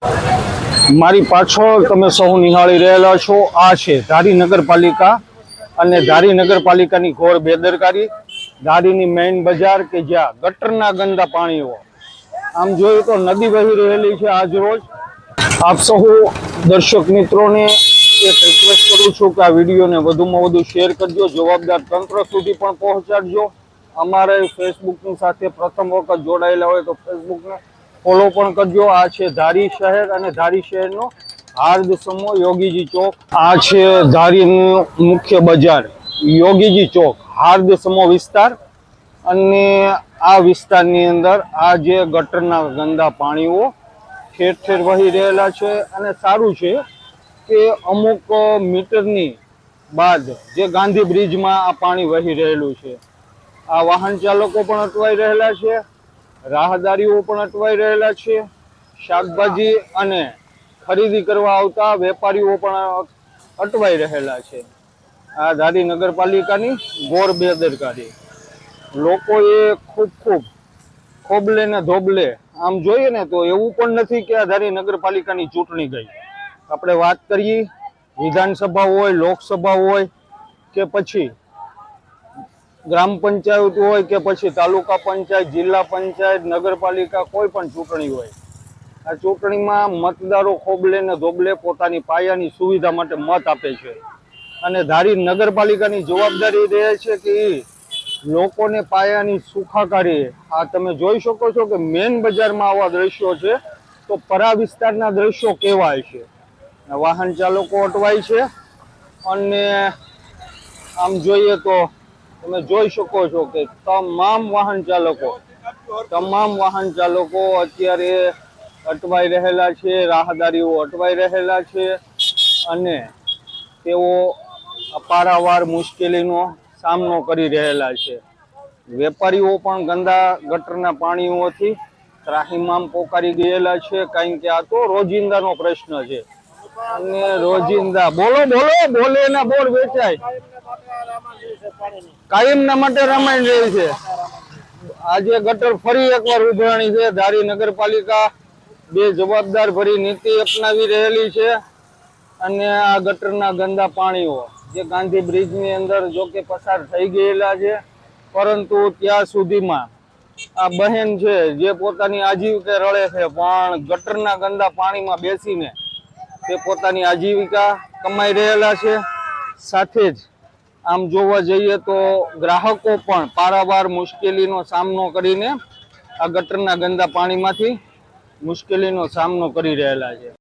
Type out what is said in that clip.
મારી પાછળ તમે સૌ નિહાળી રહેલા છો આ છે ધારી નગરપાલિકા અને ધારી નગરપાલિકાની ઘોર બેદરકારી। ધારીની મેઇન બજાર કે જ્યાં ગટરના ગંદા પાણીઓ આમ જોઈએ તો નદી વહી રહેલી છે। આજ રોજ આપ સૌ દર્શક મિત્રોને એક રિક્વેસ્ટ કરું છું કે આ વિડીયોને વધુમાં વધુ શેર કરજો, જવાબદાર તંત્ર સુધી પણ પહોંચાડજો। અમારે ફેસબુકની સાથે પ્રથમ વખત જોડાયેલા હોય તો ફેસબુકને ફોલો પણ કરજો। આ છે ધારી શહેર અને ધારી શહેરનો હાર્દ સમો યોગીજી ચોક। આ છે ધારીનું મુખ્ય બજાર યોગીજી ચોક, હાર્દ સમો વિસ્તાર। અને આ વિસ્તારની અંદર આ જે ગટરના ગંદા પાણીઓ ઠેર ઠેર વહી રહેલા છે। અને સારું છે કે અમુક મીટરની બાદ જે ગાંધી બ્રિજમાં આ પાણી વહી રહેલું છે। આ વાહન ચાલકો પણ અટવાઈ રહેલા છે, રાહદારીઓ પણ અટવાઈ રહેલા છે, શાકભાજી અને ખરીદી કરવા આવતા વેપારીઓ પણ અટવાઈ રહેલા છે। આ ધારી નગરપાલિકાની ઘોર બેદરકારી। લોકોએ ખૂબ ખોબલે ને ધોબલે આમ જોઈએ ને તો એવું પણ નથી કે આ ધારી નગરપાલિકાની ચૂંટણી ગઈ। આપણે વાત કરીએ વિધાનસભા હોય, લોકસભા હોય કે પછી ગ્રામ પંચાયત હોય કે પછી તાલુકા પંચાયત, જિલ્લા પંચાયત, નગરપાલિકા, કોઈ પણ ચૂંટણી હોય, આ ચૂંટણીમાં મતદારો ખોબલે ને ધોબલે પોતાની પાયાની સુવિધા માટે મત આપે છે। અને ધારી નગરપાલિકાની જવાબદારી રહે છે કે એ લોકોને પાયાની સુખાકારી। આ તમે જોઈ શકો છો કે મેન બજારમાં આવા દ્રશ્યો છે તો પરા વિસ્તારના દ્રશ્યો કેવા છે। વાહન ચાલકો અટવાય છે અને આમ જોઈએ તો તમે જોઈ શકો છો કે તમામ વાહન ચાલકો અત્યારે અટવાઈ રહેલા છે, રાહદારીઓ અટવાઈ રહેલા છે અને તેઓ પારાવાર મુશ્કેલીનો સામનો કરી રહેલા છે। વેપારીઓ પણ ગંદા ગટરના પાણીઓથી ત્રાહિમામ પોકારી ગયેલા છે, કારણ કે આ તો રોજિંદાનો પ્રશ્ન છે। અને રોજિંદા બોલે ના બોર વેચાય, કાયમના માટે રામાયણ રહી છે। આજે ગટર ફરી એકવાર ઉભરાણી છે। ધારી નગરપાલિકા બે જવાબદાર ભરી નીતિ અપનાવી રહેલી છે અને આ ગટરના ગંદા પાણીઓ જે ગાંધી બ્રિજની અંદર જો કે પસાર થઈ ગયેલા છે, પરંતુ ત્યાં સુધીમાં આ બહેન છે જે પોતાની આજીવિકા રળે છે, પણ ગટરના ગંદા પાણીમાં બેસીને તે પોતાની આજીવિકા કમાઈ રહેલા છે। સાથે જ આમ જોવા જઈએ તો ગ્રાહકો પણ પારાવાર મુશ્કેલીનો સામનો કરીને આ ગટરના ગંદા પાણીમાંથી મુશ્કેલીનો સામનો કરી રહેલા છે।